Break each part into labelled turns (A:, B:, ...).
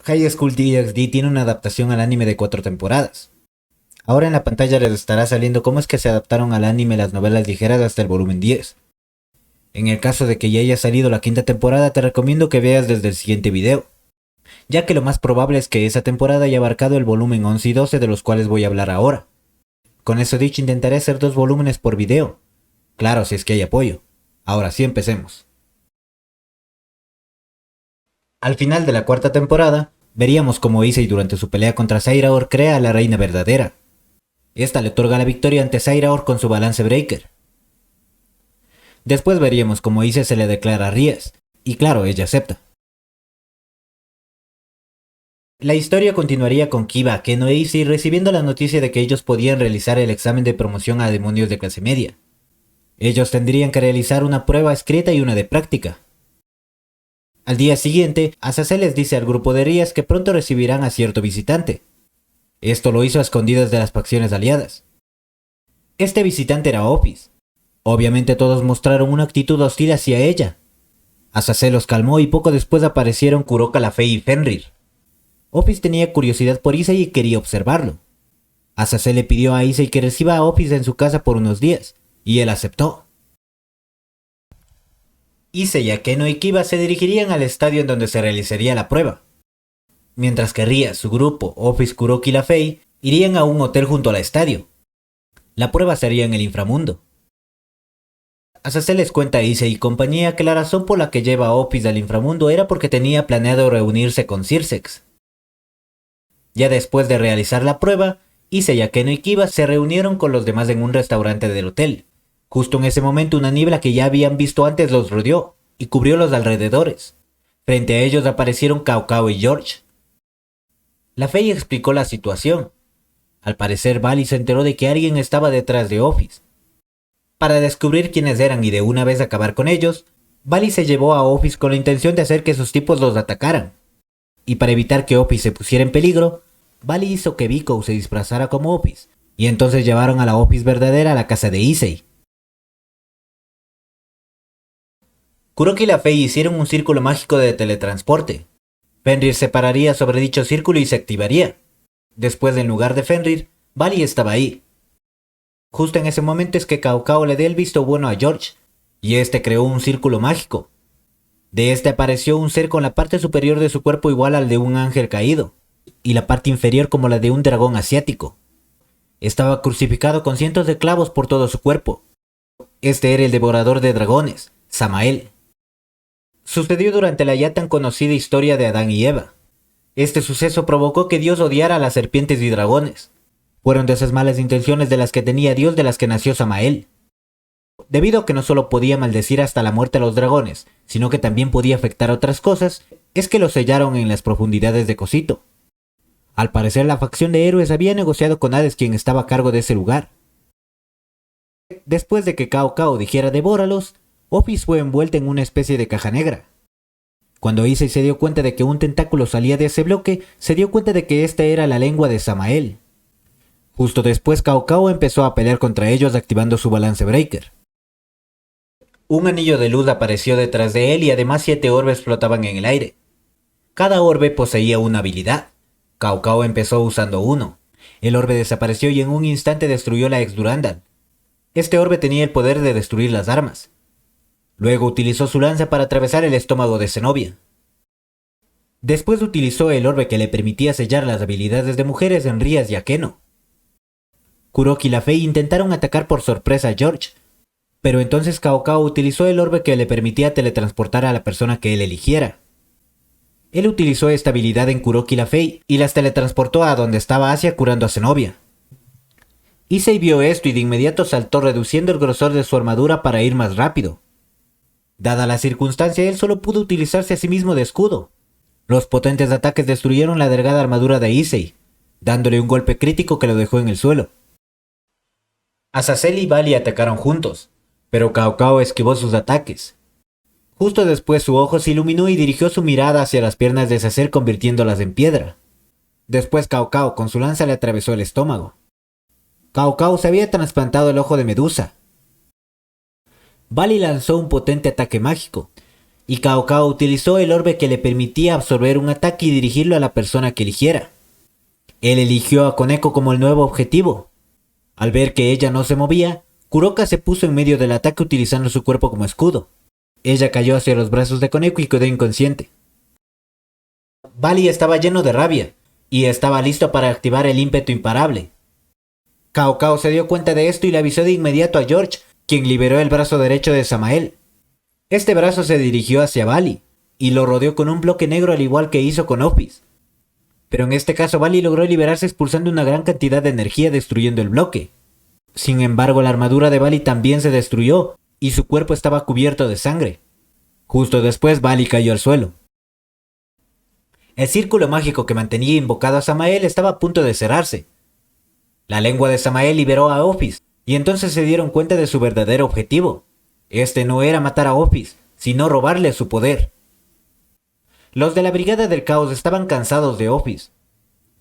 A: High School DxD tiene una adaptación al anime de 4 temporadas. Ahora en la pantalla les estará saliendo cómo es que se adaptaron al anime las novelas ligeras hasta el volumen 10. En el caso de que ya haya salido la quinta temporada, te recomiendo que veas desde el siguiente video, ya que lo más probable es que esa temporada haya abarcado el volumen 11 y 12 de los cuales voy a hablar ahora. Con eso dicho, intentaré hacer 2 volúmenes por video. Claro, si es que hay apoyo. Ahora sí, empecemos. Al final de la cuarta temporada, veríamos cómo Issei durante su pelea contra Sairaor crea a la reina verdadera. Esta le otorga la victoria ante Sairaor con su balance breaker. Después veríamos cómo Issei se le declara a Ries, y claro, ella acepta. La historia continuaría con Kiba, Akeno e Issei recibiendo la noticia de que ellos podían realizar el examen de promoción a demonios de clase media. Ellos tendrían que realizar una prueba escrita y una de práctica. Al día siguiente, Azazel les dice al grupo de Ries que pronto recibirán a cierto visitante. Esto lo hizo a escondidas de las facciones aliadas. Este visitante era Office. Obviamente todos mostraron una actitud hostil hacia ella. Azazel los calmó y poco después aparecieron Kuroka la Fey y Fenrir. Office tenía curiosidad por Issei y quería observarlo. Azazel le pidió a Issei que reciba a Office en su casa por unos días, y él aceptó. Issei, Akeno y Kiba se dirigirían al estadio en donde se realizaría la prueba, mientras que Ria, su grupo, Office, Kuroki y la Fey irían a un hotel junto al estadio. La prueba sería en el inframundo. Azazel les cuenta a Issei y compañía que la razón por la que lleva a Office al inframundo era porque tenía planeado reunirse con Circex. Ya después de realizar la prueba, Issei, Akeno y Kiba se reunieron con los demás en un restaurante del hotel. Justo en ese momento una niebla que ya habían visto antes los rodeó y cubrió los alrededores. Frente a ellos aparecieron Cao Cao y George. La Fey explicó la situación. Al parecer Bali se enteró de que alguien estaba detrás de Office. Para descubrir quiénes eran y de una vez acabar con ellos, Bali se llevó a Office con la intención de hacer que sus tipos los atacaran. Y para evitar que Office se pusiera en peligro, Bali hizo que Biko se disfrazara como Office, y entonces llevaron a la Office verdadera a la casa de Issei. Kuroki y la Fey hicieron un círculo mágico de teletransporte. Fenrir se pararía sobre dicho círculo y se activaría. Después, en lugar de Fenrir, Bali estaba ahí. Justo en ese momento es que Cao Cao le dio el visto bueno a George, y este creó un círculo mágico. De este apareció un ser con la parte superior de su cuerpo igual al de un ángel caído, y la parte inferior como la de un dragón asiático. Estaba crucificado con cientos de clavos por todo su cuerpo. Este era el devorador de dragones, Samael. Sucedió durante la ya tan conocida historia de Adán y Eva. Este suceso provocó que Dios odiara a las serpientes y dragones. Fueron de esas malas intenciones de las que tenía Dios de las que nació Samael. Debido a que no solo podía maldecir hasta la muerte a los dragones, sino que también podía afectar a otras cosas, es que lo sellaron en las profundidades de Cosito. Al parecer la facción de héroes había negociado con Hades, quien estaba a cargo de ese lugar. Después de que Cao Cao dijera devóralos, Office fue envuelta en una especie de caja negra. Cuando Issei se dio cuenta de que un tentáculo salía de ese bloque, se dio cuenta de que esta era la lengua de Samael. Justo después Cao Cao empezó a pelear contra ellos activando su balance breaker. Un anillo de luz apareció detrás de él y además 7 orbes flotaban en el aire. Cada orbe poseía una habilidad. Cao Cao empezó usando uno. El orbe desapareció y en un instante destruyó la ex Durandal. Este orbe tenía el poder de destruir las armas. Luego utilizó su lanza para atravesar el estómago de Zenobia. Después utilizó el orbe que le permitía sellar las habilidades de mujeres en Ries y Akeno. Kuroki y la Fey intentaron atacar por sorpresa a George, pero entonces Cao Cao utilizó el orbe que le permitía teletransportar a la persona que él eligiera. Él utilizó esta habilidad en Kuroki y la Fey y las teletransportó a donde estaba Asia curando a Zenobia. Issei vio esto y de inmediato saltó reduciendo el grosor de su armadura para ir más rápido. Dada la circunstancia, él solo pudo utilizarse a sí mismo de escudo. Los potentes ataques destruyeron la delgada armadura de Issei, dándole un golpe crítico que lo dejó en el suelo. Azazel y Bali atacaron juntos, pero Cao Cao esquivó sus ataques. Justo después su ojo se iluminó y dirigió su mirada hacia las piernas de Azazel convirtiéndolas en piedra. Después Cao Cao con su lanza le atravesó el estómago. Cao Cao se había trasplantado el ojo de Medusa. Bali lanzó un potente ataque mágico, y Cao Cao utilizó el orbe que le permitía absorber un ataque y dirigirlo a la persona que eligiera. Él eligió a Koneko como el nuevo objetivo. Al ver que ella no se movía, Kuroka se puso en medio del ataque utilizando su cuerpo como escudo. Ella cayó hacia los brazos de Koneko y quedó inconsciente. Bali estaba lleno de rabia y estaba listo para activar el ímpetu imparable. Cao Cao se dio cuenta de esto y le avisó de inmediato a George, quien liberó el brazo derecho de Samael. Este brazo se dirigió hacia Bali y lo rodeó con un bloque negro al igual que hizo con Office. Pero en este caso Bali logró liberarse expulsando una gran cantidad de energía destruyendo el bloque. Sin embargo, la armadura de Bali también se destruyó y su cuerpo estaba cubierto de sangre. Justo después Bali cayó al suelo. El círculo mágico que mantenía invocado a Samael estaba a punto de cerrarse. La lengua de Samael liberó a Office y entonces se dieron cuenta de su verdadero objetivo. Este no era matar a Office, sino robarle su poder. Los de la Brigada del Caos estaban cansados de Office,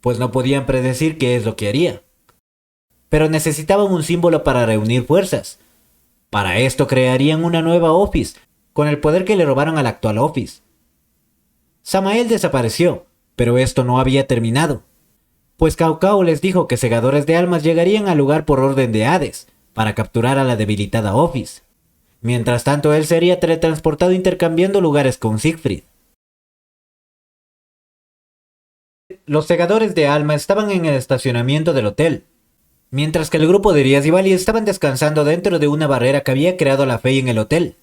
A: pues no podían predecir qué es lo que haría. Pero necesitaban un símbolo para reunir fuerzas. Para esto crearían una nueva Office, con el poder que le robaron al actual Office. Samael desapareció, pero esto no había terminado, pues Cao Cao les dijo que segadores de almas llegarían al lugar por orden de Hades, para capturar a la debilitada Office. Mientras tanto, él sería teletransportado intercambiando lugares con Siegfried. Los segadores de alma estaban en el estacionamiento del hotel, mientras que el grupo de Rías y Bali estaban descansando dentro de una barrera que había creado la Fey en el hotel.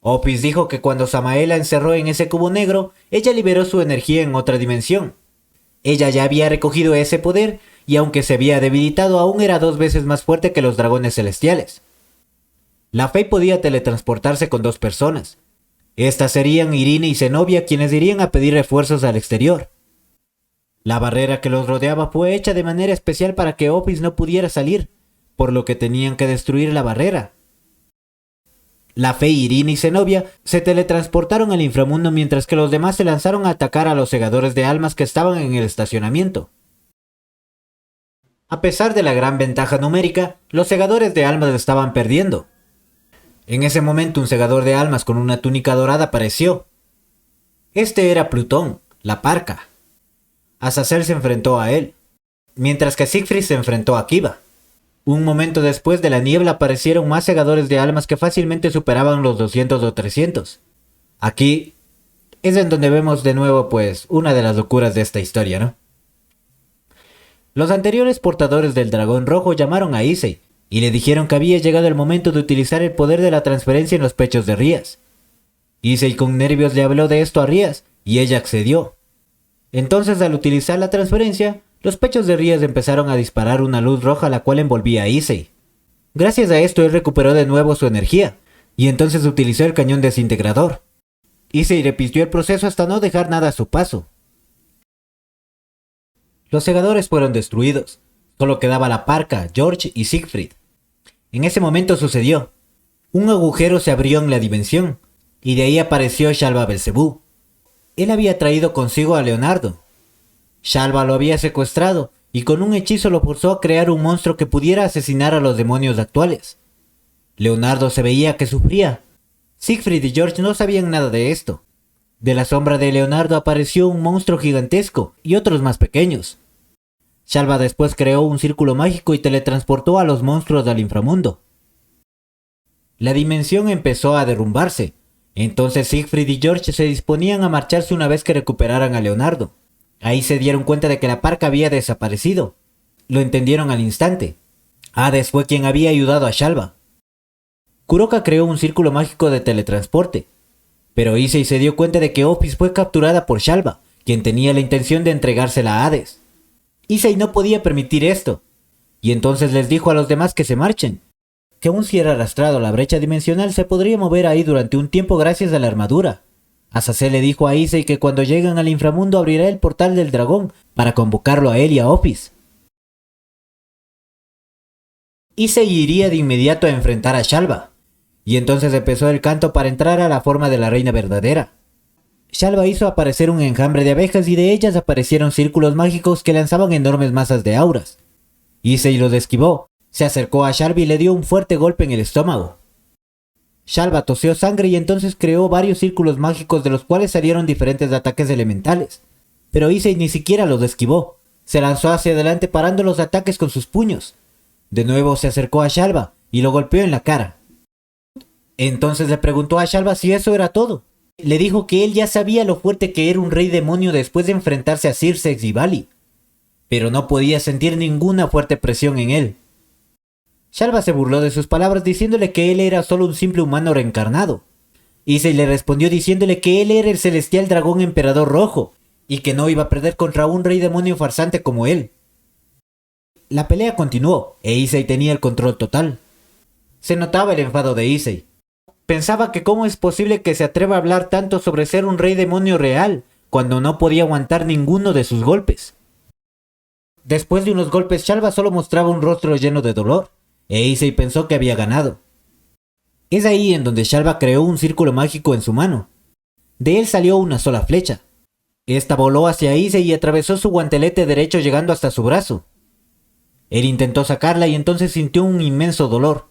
A: Office dijo que cuando Samael la encerró en ese cubo negro, ella liberó su energía en otra dimensión. Ella ya había recogido ese poder y aunque se había debilitado aún era 2 veces más fuerte que los dragones celestiales. La Fey podía teletransportarse con 2 personas. Estas serían Irina y Zenobia quienes irían a pedir refuerzos al exterior. La barrera que los rodeaba fue hecha de manera especial para que Office no pudiera salir, por lo que tenían que destruir la barrera. La Fey, Irina y Zenobia se teletransportaron al inframundo mientras que los demás se lanzaron a atacar a los segadores de almas que estaban en el estacionamiento. A pesar de la gran ventaja numérica, los segadores de almas estaban perdiendo. En ese momento un segador de almas con una túnica dorada apareció. Este era Plutón, la parca. Azazel se enfrentó a él, mientras que Siegfried se enfrentó a Kiva. Un momento después de la niebla aparecieron más segadores de almas que fácilmente superaban los 200 o 300. Aquí es en donde vemos de nuevo pues una de las locuras de esta historia, ¿no? Los anteriores portadores del dragón rojo llamaron a Issei y le dijeron que había llegado el momento de utilizar el poder de la transferencia en los pechos de Rías. Issei con nervios le habló de esto a Rías y ella accedió. Entonces al utilizar la transferencia, los pechos de Rías empezaron a disparar una luz roja la cual envolvía a Issei. Gracias a esto él recuperó de nuevo su energía y entonces utilizó el cañón desintegrador. Issei repitió el proceso hasta no dejar nada a su paso. Los segadores fueron destruidos. Solo quedaba la parca, George y Siegfried. En ese momento sucedió. Un agujero se abrió en la dimensión, y de ahí apareció Shalva Belcebú. Él había traído consigo a Leonardo. Shalva lo había secuestrado, y con un hechizo lo forzó a crear un monstruo que pudiera asesinar a los demonios actuales. Leonardo se veía que sufría. Siegfried y George no sabían nada de esto. De la sombra de Leonardo apareció un monstruo gigantesco, y otros más pequeños. Shalva después creó un círculo mágico y teletransportó a los monstruos al inframundo. La dimensión empezó a derrumbarse. Entonces Siegfried y George se disponían a marcharse una vez que recuperaran a Leonardo. Ahí se dieron cuenta de que la parca había desaparecido. Lo entendieron al instante. Hades fue quien había ayudado a Shalva. Kuroka creó un círculo mágico de teletransporte. Pero Issei se dio cuenta de que Office fue capturada por Shalva, quien tenía la intención de entregársela a Hades. Issei no podía permitir esto, y entonces les dijo a los demás que se marchen, que aun si era arrastrado a la brecha dimensional se podría mover ahí durante un tiempo gracias a la armadura. Azazel le dijo a Issei que cuando lleguen al inframundo abrirá el portal del dragón para convocarlo a él y a Office. Issei iría de inmediato a enfrentar a Shalva, y entonces empezó el canto para entrar a la forma de la reina verdadera. Shalva hizo aparecer un enjambre de abejas y de ellas aparecieron círculos mágicos que lanzaban enormes masas de auras. Issei los esquivó, se acercó a Shalva y le dio un fuerte golpe en el estómago. Shalva tosió sangre y entonces creó varios círculos mágicos de los cuales salieron diferentes ataques elementales. Pero Issei ni siquiera los esquivó. Se lanzó hacia adelante parando los ataques con sus puños. De nuevo se acercó a Shalva y lo golpeó en la cara. Entonces le preguntó a Shalva si eso era todo. Le dijo que él ya sabía lo fuerte que era un rey demonio después de enfrentarse a Circex y Vali, pero no podía sentir ninguna fuerte presión en él. Shalva se burló de sus palabras diciéndole que él era solo un simple humano reencarnado. Issei le respondió diciéndole que él era el celestial dragón emperador rojo y que no iba a perder contra un rey demonio farsante como él. La pelea continuó e Issei tenía el control total. Se notaba el enfado de Issei. Pensaba que cómo es posible que se atreva a hablar tanto sobre ser un rey demonio real cuando no podía aguantar ninguno de sus golpes. Después de unos golpes, Shalva solo mostraba un rostro lleno de dolor, e Issei pensó que había ganado. Es ahí en donde Shalva creó un círculo mágico en su mano. De él salió una sola flecha. Esta voló hacia Issei y atravesó su guantelete derecho llegando hasta su brazo. Él intentó sacarla y entonces sintió un inmenso dolor.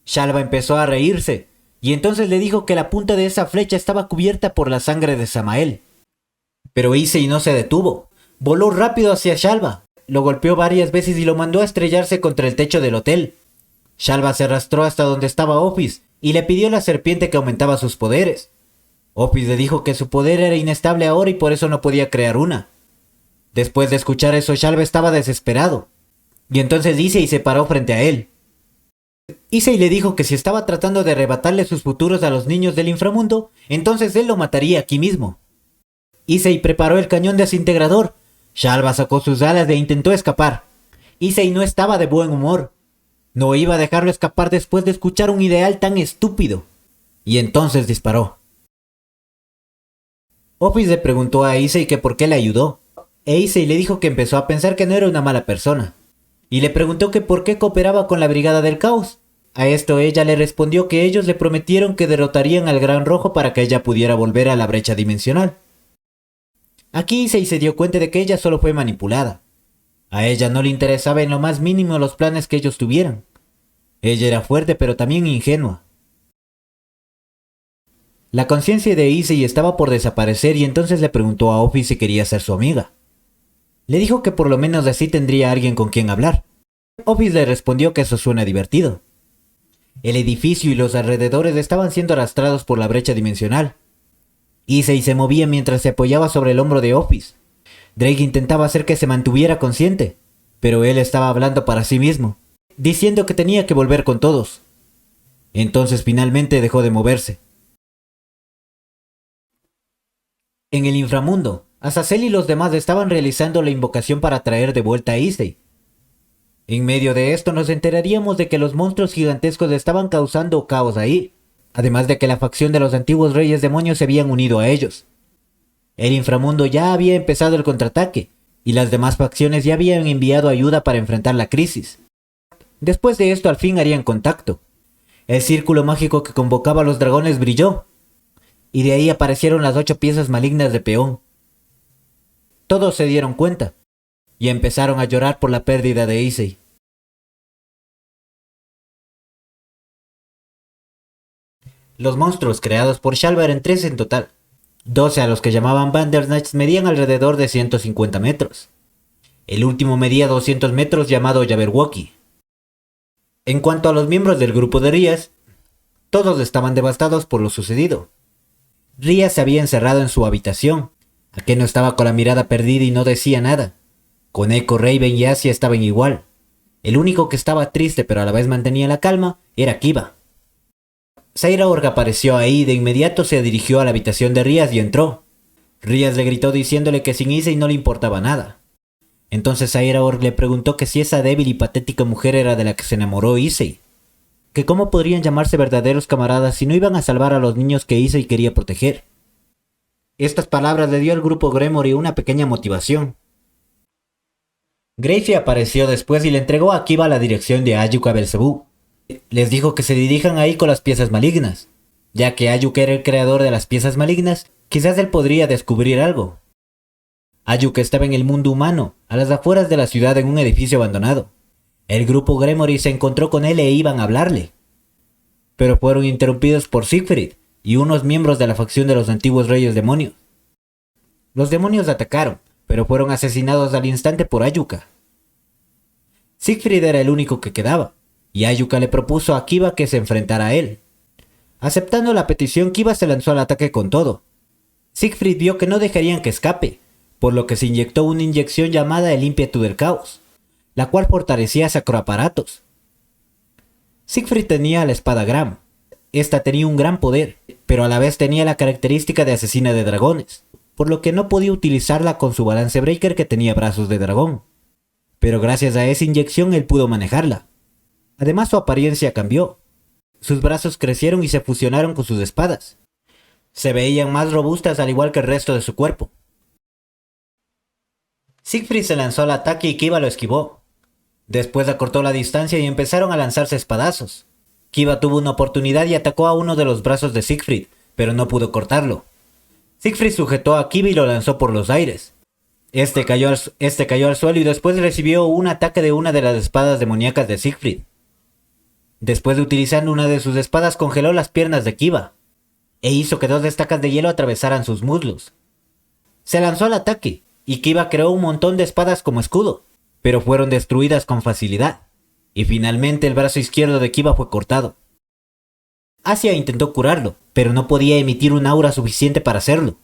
A: Shalva empezó a reírse, y entonces le dijo que la punta de esa flecha estaba cubierta por la sangre de Samael. Pero Issei no se detuvo. Voló rápido hacia Shalva, lo golpeó varias veces y lo mandó a estrellarse contra el techo del hotel. Shalva se arrastró hasta donde estaba Ophis y le pidió a la serpiente que aumentaba sus poderes. Ophis le dijo que su poder era inestable ahora y por eso no podía crear una. Después de escuchar eso, Shalva estaba desesperado, y entonces Issei se paró frente a él. Issei le dijo que si estaba tratando de arrebatarle sus futuros a los niños del inframundo, entonces él lo mataría aquí mismo. Issei preparó el cañón desintegrador. Shalva sacó sus alas e intentó escapar. Issei no estaba de buen humor. No iba a dejarlo escapar después de escuchar un ideal tan estúpido. Y entonces disparó. Ophis le preguntó a Issei que por qué le ayudó. E Issei le dijo que empezó a pensar que no era una mala persona. Y le preguntó que por qué cooperaba con la Brigada del Caos. A esto ella le respondió que ellos le prometieron que derrotarían al Gran Rojo para que ella pudiera volver a la brecha dimensional. Aquí Issei se dio cuenta de que ella solo fue manipulada. A ella no le interesaba en lo más mínimo los planes que ellos tuvieran. Ella era fuerte pero también ingenua. La conciencia de Issei estaba por desaparecer y entonces le preguntó a Ophis si quería ser su amiga. Le dijo que por lo menos así tendría alguien con quien hablar. Ophis le respondió que eso suena divertido. El edificio y los alrededores estaban siendo arrastrados por la brecha dimensional. Issei se movía mientras se apoyaba sobre el hombro de Ophis. Drake intentaba hacer que se mantuviera consciente, pero él estaba hablando para sí mismo, diciendo que tenía que volver con todos. Entonces finalmente dejó de moverse. En el inframundo, Azazel y los demás estaban realizando la invocación para traer de vuelta a Issei. En medio de esto nos enteraríamos de que los monstruos gigantescos estaban causando caos ahí, además de que la facción de los antiguos reyes demonios se habían unido a ellos. El inframundo ya había empezado el contraataque, y las demás facciones ya habían enviado ayuda para enfrentar la crisis. Después de esto al fin harían contacto. El círculo mágico que convocaba a los dragones brilló, y de ahí aparecieron las 8 piezas malignas de peón. Todos se dieron cuenta, y empezaron a llorar por la pérdida de Issei. Los monstruos creados por Shalva eran 3 en total. 12 a los que llamaban Bandersnatch medían alrededor de 150 metros. El último medía 200 metros llamado Jabberwocky. En cuanto a los miembros del grupo de Rias, todos estaban devastados por lo sucedido. Rias se había encerrado en su habitación. Akeno estaba con la mirada perdida y no decía nada. Koneko, Raven y Asia estaban igual. El único que estaba triste pero a la vez mantenía la calma era Kiba. Zaira Org apareció ahí y de inmediato se dirigió a la habitación de Rias y entró. Rias le gritó diciéndole que sin Issei no le importaba nada. Entonces Zaira Org le preguntó que si esa débil y patética mujer era de la que se enamoró Issei. Que cómo podrían llamarse verdaderos camaradas si no iban a salvar a los niños que Issei quería proteger. Estas palabras le dio al grupo Gremory una pequeña motivación. Gracie apareció después y le entregó a Kiba la dirección de Ayuka Belzebú. Les dijo que se dirijan ahí con las piezas malignas. Ya que Ayuka era el creador de las piezas malignas, quizás él podría descubrir algo. Ayuka estaba en el mundo humano, a las afueras de la ciudad en un edificio abandonado. El grupo Gremory se encontró con él e iban a hablarle. pero fueron interrumpidos por Siegfried y unos miembros de la facción de los antiguos reyes demonios. Los demonios atacaron, pero fueron asesinados al instante por Ayuka. Siegfried era el único que quedaba, y Ayuka le propuso a Kiba que se enfrentara a él. Aceptando la petición, Kiba se lanzó al ataque con todo. Siegfried vio que no dejarían que escape, por lo que se inyectó una inyección llamada el ímpetu del caos, la cual fortalecía sacroaparatos. Siegfried tenía la espada Gram. Esta tenía un gran poder, pero a la vez tenía la característica de asesina de dragones, por lo que no podía utilizarla con su balance breaker que tenía brazos de dragón. Pero gracias a esa inyección él pudo manejarla. Además su apariencia cambió. Sus brazos crecieron y se fusionaron con sus espadas. Se veían más robustas al igual que el resto de su cuerpo. Siegfried se lanzó al ataque y Kiba lo esquivó. Después acortó la distancia y empezaron a lanzarse espadazos. Kiba tuvo una oportunidad y atacó a uno de los brazos de Siegfried, pero no pudo cortarlo. Siegfried sujetó a Kiba y lo lanzó por los aires. Este cayó al suelo y después recibió un ataque de una de las espadas demoníacas de Siegfried. Después de utilizar una de sus espadas congeló las piernas de Kiba, e hizo que 2 estacas de hielo atravesaran sus muslos. Se lanzó al ataque, y Kiba creó un montón de espadas como escudo, pero fueron destruidas con facilidad, y finalmente el brazo izquierdo de Kiba fue cortado. Asia intentó curarlo, pero no podía emitir un aura suficiente para hacerlo.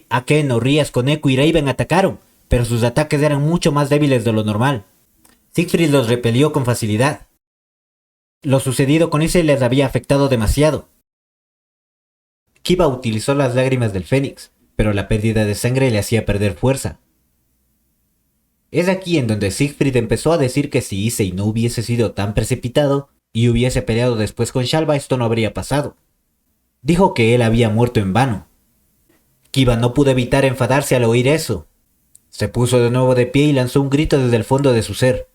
A: Akeno, Rías, Koneko y Raven atacaron, pero sus ataques eran mucho más débiles de lo normal. Siegfried los repelió con facilidad. Lo sucedido con Issei les había afectado demasiado. Kiba utilizó las lágrimas del Fénix, pero la pérdida de sangre le hacía perder fuerza. Es aquí en donde Siegfried empezó a decir que si Issei no hubiese sido tan precipitado y hubiese peleado después con Shalva, esto no habría pasado. Dijo que él había muerto en vano. Kiba no pudo evitar enfadarse al oír eso. Se puso de nuevo de pie y lanzó un grito desde el fondo de su ser.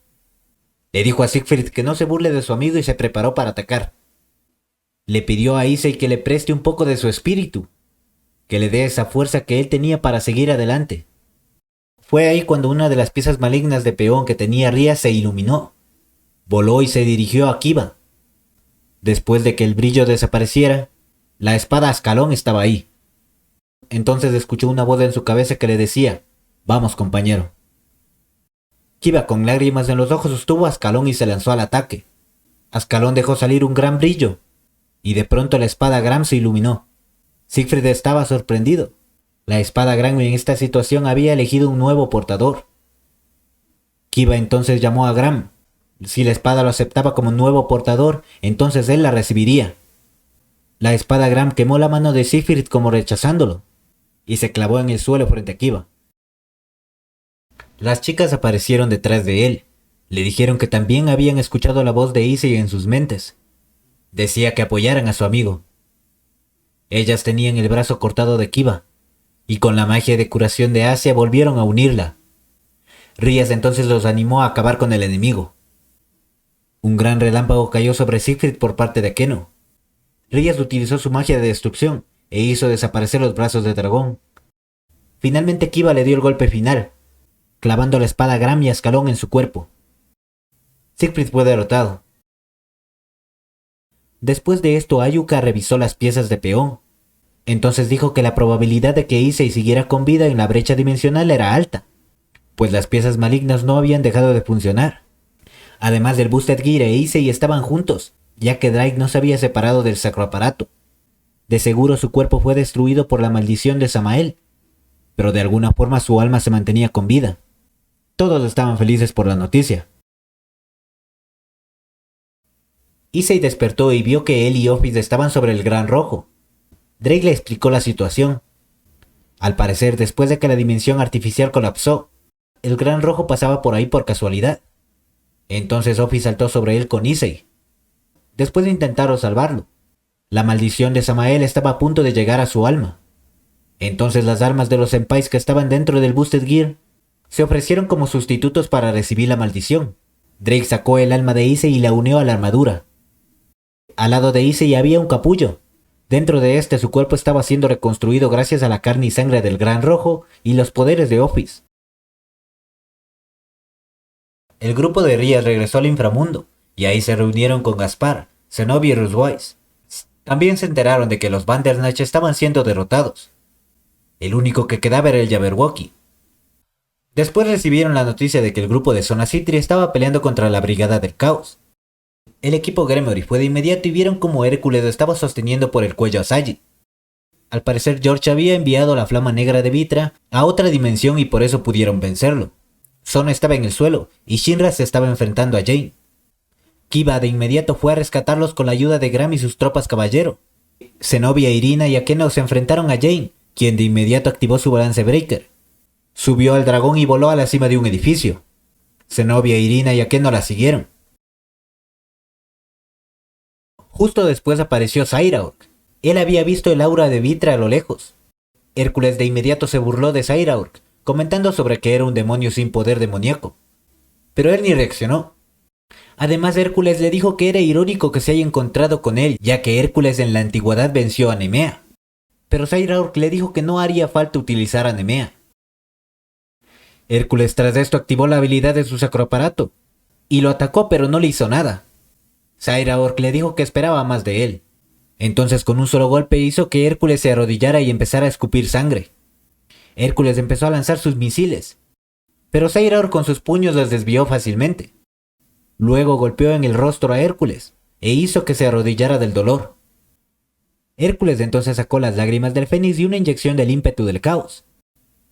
A: Le dijo a Siegfried que no se burle de su amigo y se preparó para atacar. Le pidió a Issei que le preste un poco de su espíritu, que le dé esa fuerza que él tenía para seguir adelante. Fue ahí cuando una de las piezas malignas de peón que tenía Ria se iluminó. Voló y se dirigió a Kiba. Después de que el brillo desapareciera, la espada Ascalón estaba ahí. Entonces escuchó una voz en su cabeza que le decía: «Vamos, compañero». Kiba, con lágrimas en los ojos, sostuvo a Ascalón y se lanzó al ataque. Ascalón dejó salir un gran brillo, y de pronto la espada Gram se iluminó. Siegfried estaba sorprendido. La espada Gram en esta situación había elegido un nuevo portador. Kiba entonces llamó a Gram. Si la espada lo aceptaba como nuevo portador, entonces él la recibiría. La espada Gram quemó la mano de Siegfried como rechazándolo, y se clavó en el suelo frente a Kiba. Las chicas aparecieron detrás de él. Le dijeron que también habían escuchado la voz de Issei en sus mentes. Decía que apoyaran a su amigo. Ellas tenían el brazo cortado de Kiba, y con la magia de curación de Asia volvieron a unirla. Rías entonces los animó a acabar con el enemigo. Un gran relámpago cayó sobre Siegfried por parte de Akeno. Rías utilizó su magia de destrucción e hizo desaparecer los brazos de dragón. Finalmente Kiba le dio el golpe final, clavando la espada Gram y Ascalón en su cuerpo. Siegfried fue derrotado. Después de esto, Ayuka revisó las piezas de peón. Entonces dijo que la probabilidad de que Issei siguiera con vida en la brecha dimensional era alta, pues las piezas malignas no habían dejado de funcionar. Además del Boosted Gear e Issei estaban juntos, ya que Drake no se había separado del sacroaparato. De seguro su cuerpo fue destruido por la maldición de Samael, pero de alguna forma su alma se mantenía con vida. Todos estaban felices por la noticia. Issei despertó y vio que él y Ophis estaban sobre el Gran Rojo. Drake le explicó la situación. Al parecer, después de que la dimensión artificial colapsó, el Gran Rojo pasaba por ahí por casualidad. Entonces Ophis saltó sobre él con Issei. Después de intentar salvarlo, la maldición de Samael estaba a punto de llegar a su alma. Entonces las almas de los senpais que estaban dentro del Boosted Gear se ofrecieron como sustitutos para recibir la maldición. Drake sacó el alma de Issei y la unió a la armadura. Al lado de Issei había un capullo. Dentro de este su cuerpo estaba siendo reconstruido gracias a la carne y sangre del Gran Rojo y los poderes de Ophis. El grupo de Rías regresó al inframundo, y ahí se reunieron con Gaspar, Zenobia y Ruswise. También se enteraron de que los Bandersnatch estaban siendo derrotados. El único que quedaba era el Jabberwocky. Después recibieron la noticia de que el grupo de Zona Sitri estaba peleando contra la Brigada del Caos. El equipo Gremory fue de inmediato y vieron cómo Hércules lo estaba sosteniendo por el cuello a Sagi. Al parecer George había enviado la flama negra de Vitra a otra dimensión y por eso pudieron vencerlo. Zona estaba en el suelo y Shinra se estaba enfrentando a Jane. Kiba de inmediato fue a rescatarlos con la ayuda de Gram y sus tropas caballero. Zenobia, Irina y Akeno se enfrentaron a Jane, quien de inmediato activó su balance breaker. Subió al dragón y voló a la cima de un edificio. Zenobia, Irina y Akeno la siguieron. Justo después apareció Cyraork. Él había visto el aura de Vitra a lo lejos. Hércules de inmediato se burló de Cyraork, comentando sobre que era un demonio sin poder demoníaco. Pero él ni reaccionó. Además, Hércules le dijo que era irónico que se haya encontrado con él, ya que Hércules en la antigüedad venció a Nemea. Pero Cyraork le dijo que no haría falta utilizar a Nemea. Hércules tras esto activó la habilidad de su sacroaparato, y lo atacó pero no le hizo nada. Cyraork le dijo que esperaba más de él. Entonces con un solo golpe hizo que Hércules se arrodillara y empezara a escupir sangre. Hércules empezó a lanzar sus misiles, pero Cyraork con sus puños los desvió fácilmente. Luego golpeó en el rostro a Hércules e hizo que se arrodillara del dolor. Hércules entonces sacó las lágrimas del Fénix y una inyección del ímpetu del caos.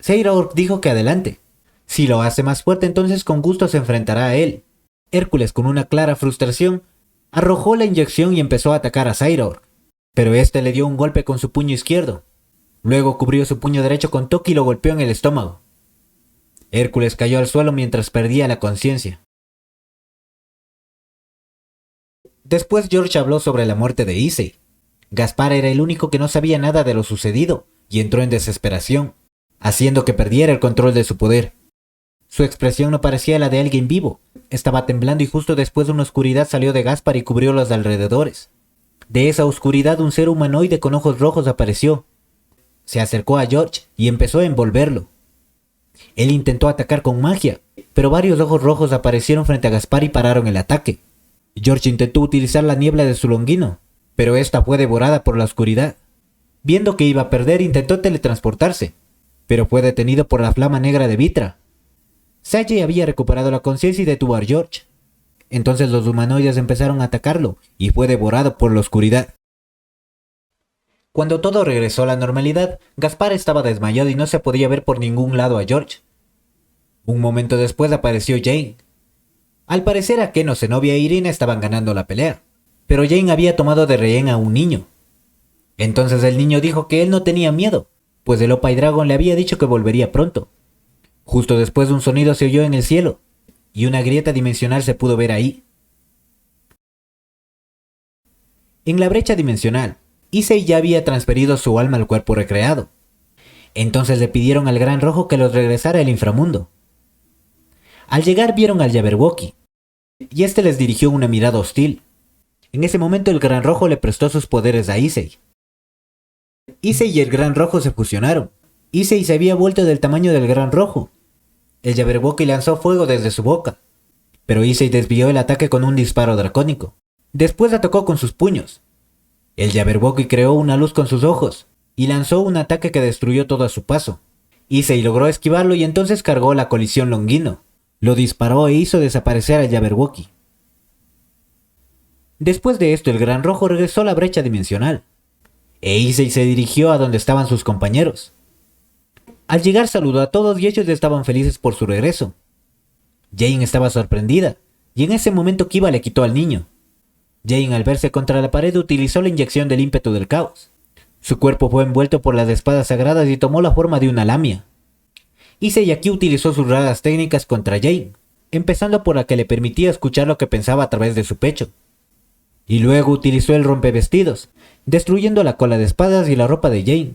A: Cyraork dijo que adelante. Si lo hace más fuerte, entonces con gusto se enfrentará a él. Hércules, con una clara frustración, arrojó la inyección y empezó a atacar a Cyraork, pero este le dio un golpe con su puño izquierdo. Luego cubrió su puño derecho con toque y lo golpeó en el estómago. Hércules cayó al suelo mientras perdía la conciencia. Después George habló sobre la muerte de Issei. Gaspar era el único que no sabía nada de lo sucedido y entró en desesperación, haciendo que perdiera el control de su poder. Su expresión no parecía la de alguien vivo. Estaba temblando y justo después una oscuridad salió de Gaspar y cubrió los alrededores. De esa oscuridad un ser humanoide con ojos rojos apareció. Se acercó a George y empezó a envolverlo. Él intentó atacar con magia, pero varios ojos rojos aparecieron frente a Gaspar y pararon el ataque. George intentó utilizar la niebla de su longuino, pero esta fue devorada por la oscuridad. Viendo que iba a perder, intentó teletransportarse, pero fue detenido por la flama negra de Vitra. Sagi había recuperado la conciencia y detuvo a George. Entonces los humanoides empezaron a atacarlo y fue devorado por la oscuridad. Cuando todo regresó a la normalidad, Gaspar estaba desmayado y no se podía ver por ningún lado a George. Un momento después apareció Jane. Al parecer Akeno, Zenobia e Irina estaban ganando la pelea, pero Jane había tomado de rehén a un niño. Entonces el niño dijo que él no tenía miedo, pues el Opal Dragon le había dicho que volvería pronto. Justo después un sonido se oyó en el cielo, y una grieta dimensional se pudo ver ahí. En la brecha dimensional, Issei ya había transferido su alma al cuerpo recreado. Entonces le pidieron al Gran Rojo que los regresara al inframundo. Al llegar vieron al Jabberwocky, y este les dirigió una mirada hostil. En ese momento el Gran Rojo le prestó sus poderes a Issei. Issei y el Gran Rojo se fusionaron. Issei se había vuelto del tamaño del Gran Rojo. El Jabberwocky lanzó fuego desde su boca, pero Issei desvió el ataque con un disparo dracónico. Después atacó con sus puños. El Jabberwocky creó una luz con sus ojos y lanzó un ataque que destruyó todo a su paso. Issei logró esquivarlo y entonces cargó la colisión longuino. Lo disparó e hizo desaparecer al Jabberwocky. Después de esto el Gran Rojo regresó a la brecha dimensional, e Issei se dirigió a donde estaban sus compañeros. Al llegar saludó a todos y ellos estaban felices por su regreso. Jane estaba sorprendida, y en ese momento Kiba le quitó al niño. Jane, al verse contra la pared, utilizó la inyección del ímpetu del caos. Su cuerpo fue envuelto por las espadas sagradas y tomó la forma de una lamia. Issei aquí utilizó sus raras técnicas contra Jane, empezando por la que le permitía escuchar lo que pensaba a través de su pecho. Y luego utilizó el rompevestidos, destruyendo la cola de espadas y la ropa de Jane.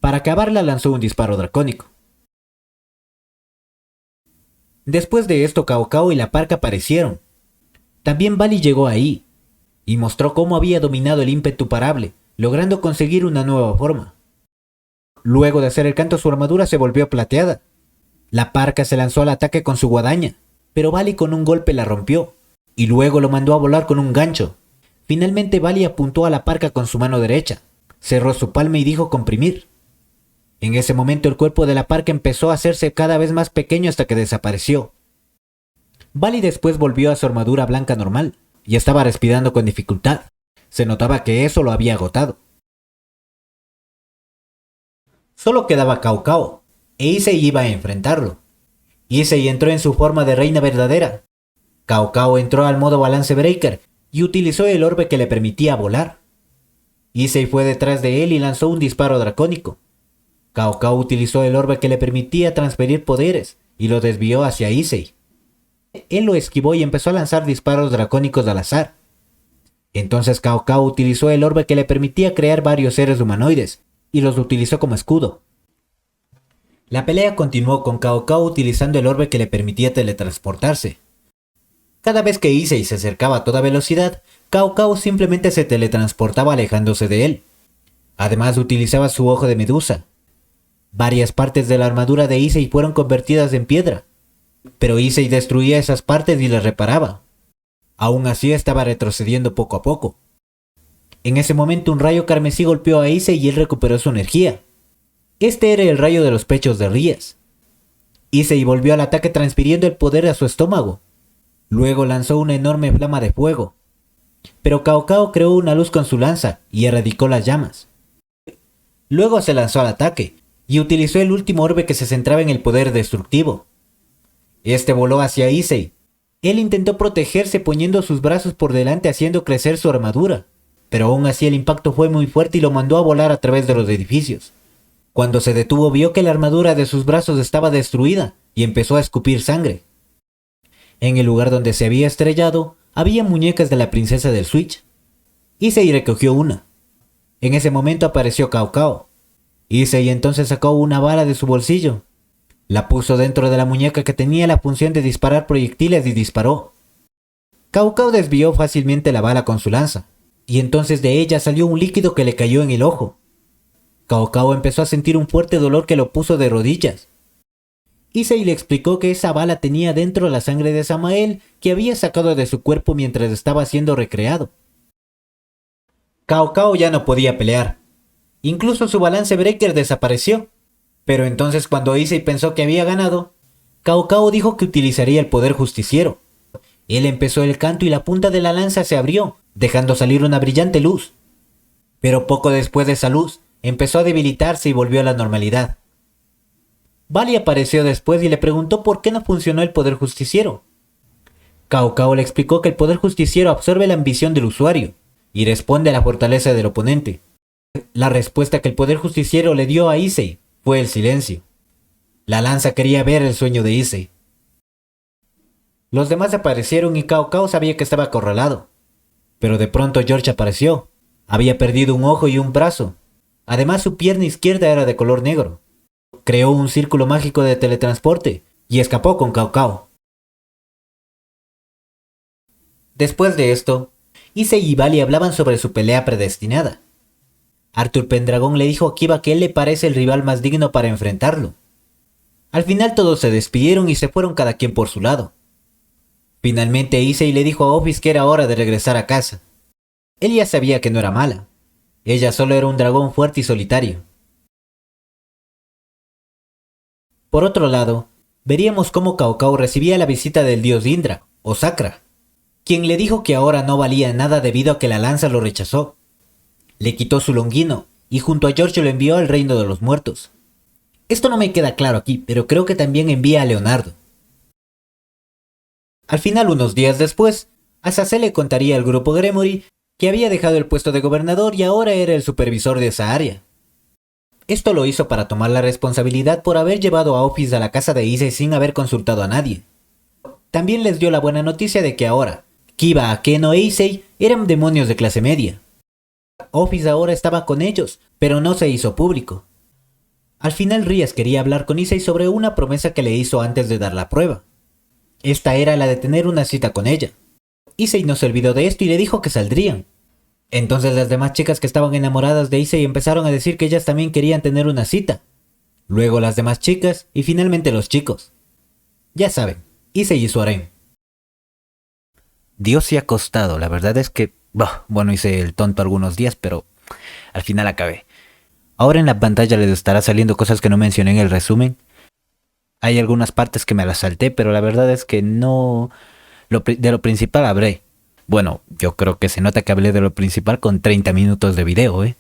A: Para acabarla lanzó un disparo dracónico. Después de esto Cao Cao y la Parca aparecieron. También Bali llegó ahí, y mostró cómo había dominado el ímpetu parable, logrando conseguir una nueva forma. Luego de hacer el canto su armadura se volvió plateada. La Parca se lanzó al ataque con su guadaña, pero Bali con un golpe la rompió, y luego lo mandó a volar con un gancho. Finalmente Bali apuntó a la parca con su mano derecha, cerró su palma y dijo comprimir. En ese momento el cuerpo de la parca empezó a hacerse cada vez más pequeño hasta que desapareció. Bali después volvió a su armadura blanca normal y estaba respirando con dificultad. Se notaba que eso lo había agotado. Solo quedaba Cao Cao, e Issei iba a enfrentarlo. Issei entró en su forma de reina verdadera. Cao Cao entró al modo balance breaker y utilizó el orbe que le permitía volar. Issei fue detrás de él y lanzó un disparo dracónico. Cao Cao utilizó el orbe que le permitía transferir poderes y lo desvió hacia Issei. Él lo esquivó y empezó a lanzar disparos dracónicos al azar. Entonces Cao Cao utilizó el orbe que le permitía crear varios seres humanoides y los utilizó como escudo. La pelea continuó con Cao Cao utilizando el orbe que le permitía teletransportarse. Cada vez que Issei se acercaba a toda velocidad, Cao Cao simplemente se teletransportaba alejándose de él. Además utilizaba su ojo de medusa. Varias partes de la armadura de Issei fueron convertidas en piedra, pero Issei destruía esas partes y las reparaba. Aún así estaba retrocediendo poco a poco. En ese momento un rayo carmesí golpeó a Issei y él recuperó su energía. Este era el rayo de los pechos de Ries. Issei volvió al ataque transfiriendo el poder a su estómago. Luego lanzó una enorme flama de fuego. Pero Cao Cao creó una luz con su lanza y erradicó las llamas. Luego se lanzó al ataque y utilizó el último orbe que se centraba en el poder destructivo. Este voló hacia Issei. Él intentó protegerse poniendo sus brazos por delante haciendo crecer su armadura, pero aún así el impacto fue muy fuerte y lo mandó a volar a través de los edificios. Cuando se detuvo vio que la armadura de sus brazos estaba destruida y empezó a escupir sangre. En el lugar donde se había estrellado, había muñecas de la princesa del Switch. Issei recogió una. En ese momento apareció Cao Cao. Issei entonces sacó una bala de su bolsillo. La puso dentro de la muñeca que tenía la función de disparar proyectiles y disparó. Cao Cao desvió fácilmente la bala con su lanza, y entonces de ella salió un líquido que le cayó en el ojo. Cao Cao empezó a sentir un fuerte dolor que lo puso de rodillas. Issei le explicó que esa bala tenía dentro la sangre de Samael que había sacado de su cuerpo mientras estaba siendo recreado. Cao Cao ya no podía pelear. Incluso su balance breaker desapareció. Pero entonces cuando Issei pensó que había ganado, Cao Cao dijo que utilizaría el poder justiciero. Él empezó el canto y la punta de la lanza se abrió, dejando salir una brillante luz. Pero poco después de esa luz, empezó a debilitarse y volvió a la normalidad. Bali apareció después y le preguntó por qué no funcionó el poder justiciero. Cao Cao le explicó que el poder justiciero absorbe la ambición del usuario y responde a la fortaleza del oponente. La respuesta que el poder justiciero le dio a Issei fue el silencio. La lanza quería ver el sueño de Issei. Los demás aparecieron y Cao Cao sabía que estaba acorralado. Pero de pronto George apareció. Había perdido un ojo y un brazo. Además su pierna izquierda era de color negro. Creó un círculo mágico de teletransporte y escapó con Cao Cao. Después de esto, Issei y Bali hablaban sobre su pelea predestinada. Arthur Pendragon le dijo a Kiba que él le parece el rival más digno para enfrentarlo. Al final todos se despidieron y se fueron cada quien por su lado. Finalmente Issei le dijo a Office que era hora de regresar a casa. Él ya sabía que no era mala. Ella solo era un dragón fuerte y solitario. Por otro lado, veríamos cómo Cao Cao recibía la visita del dios Indra, o Sakra, quien le dijo que ahora no valía nada debido a que la lanza lo rechazó. Le quitó su longuino y junto a George lo envió al reino de los muertos. Esto no me queda claro aquí, pero creo que también envía a Leonardo. Al final, unos días después, Azazel le contaría al grupo Gremory que había dejado el puesto de gobernador y ahora era el supervisor de esa área. Esto lo hizo para tomar la responsabilidad por haber llevado a Office a la casa de Issei sin haber consultado a nadie. También les dio la buena noticia de que ahora, Kiba, Akeno e Issei eran demonios de clase media. Office ahora estaba con ellos, pero no se hizo público. Al final Ries quería hablar con Issei sobre una promesa que le hizo antes de dar la prueba. Esta era la de tener una cita con ella. Issei no se olvidó de esto y le dijo que saldrían. Entonces las demás chicas que estaban enamoradas de Issei empezaron a decir que ellas también querían tener una cita. Luego las demás chicas y finalmente los chicos. Ya saben, Issei y su harem. Dios se ha costado, la verdad es que Bueno, hice el tonto algunos días, pero al final acabé. Ahora en la pantalla les estará saliendo cosas que no mencioné en el resumen. Hay algunas partes que me las salté, pero la verdad es que no... de lo principal hablé. Bueno, yo creo que se nota que hablé de lo principal con 30 minutos de video, ¿eh?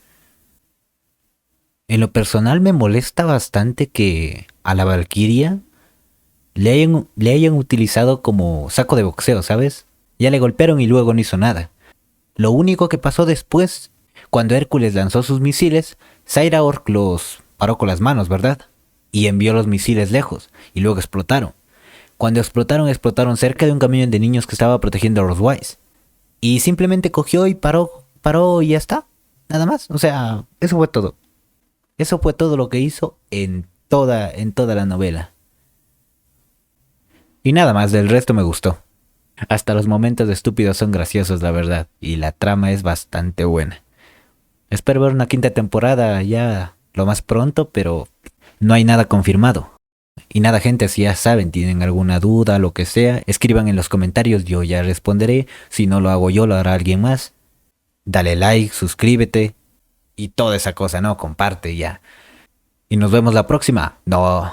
A: En lo personal me molesta bastante que a la Valkyria le hayan utilizado como saco de boxeo, ¿sabes? Ya le golpearon y luego no hizo nada. Lo único que pasó después, cuando Hércules lanzó sus misiles, Zaira Orc los paró con las manos, ¿verdad? Y envió los misiles lejos, y luego explotaron. Cuando explotaron cerca de un camión de niños que estaba protegiendo a los Wise. Y simplemente cogió y paró y ya está. Nada más. O sea, eso fue todo. Eso fue todo lo que hizo en toda la novela. Y nada más, del resto me gustó. Hasta los momentos estúpidos son graciosos, la verdad. Y la trama es bastante buena. Espero ver una quinta temporada ya lo más pronto, pero no hay nada confirmado. Y nada, gente, si ya saben, tienen alguna duda, lo que sea, escriban en los comentarios, yo ya responderé. Si no lo hago yo, lo hará alguien más. Dale like, suscríbete y toda esa cosa, ¿no? Comparte ya. Y nos vemos la próxima. No.